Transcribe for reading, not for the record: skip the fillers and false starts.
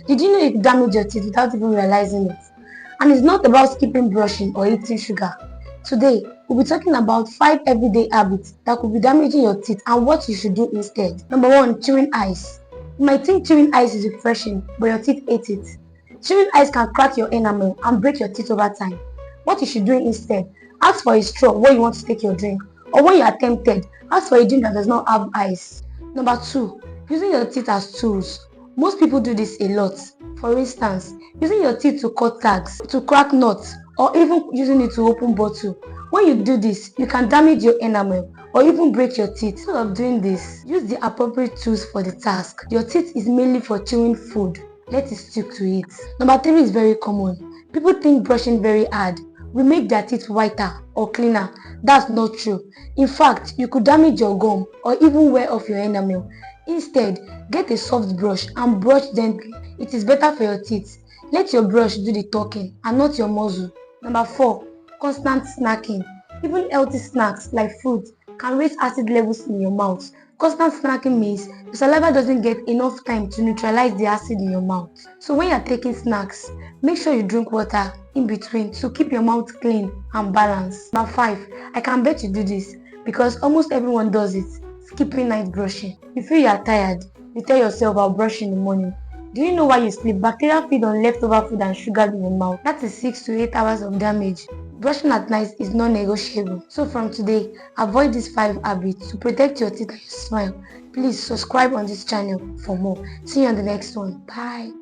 Did you know you damage your teeth without even realizing it? And it's not about skipping brushing or eating sugar. Today, we'll be talking about 5 everyday habits that could be damaging your teeth and what you should do instead. Number 1. Chewing ice. You might think chewing ice is refreshing, but your teeth hate it. Chewing ice can crack your enamel and break your teeth over time. What you should do instead, ask for a straw when you want to take your drink, or when you are tempted, ask for a drink that does not have ice. Number 2. Using your teeth as tools. Most people do this a lot. For instance, using your teeth to cut tags, to crack nuts, or even using it to open bottle. When you do this, you can damage your enamel or even break your teeth. Instead of doing this, use the appropriate tools for the task. Your teeth is mainly for chewing food. Let it stick to it. Number 3 is very common. People think brushing very hard will make their teeth whiter or cleaner. That's not true. In fact, you could damage your gum or even wear off your enamel. Instead, get a soft brush and brush gently. It is better for your teeth. Let your brush do the talking and not your muzzle. Number 4. Constant snacking. Even healthy snacks like fruit can raise acid levels in your mouth. Constant snacking means the saliva doesn't get enough time to neutralize the acid in your mouth. So when you're taking snacks, make sure you drink water in between to keep your mouth clean and balanced. Number 5. I can bet you do this because almost everyone does it. Skipping night brushing. You feel you are tired. You tell yourself I'll brush in the morning. Do you know why you sleep? Bacteria feed on leftover food and sugar in your mouth. That is 6 to 8 hours of damage. Brushing at night is non-negotiable. So from today, avoid these 5 habits to protect your teeth and your smile. Please subscribe on this channel for more. See you on the next one. Bye.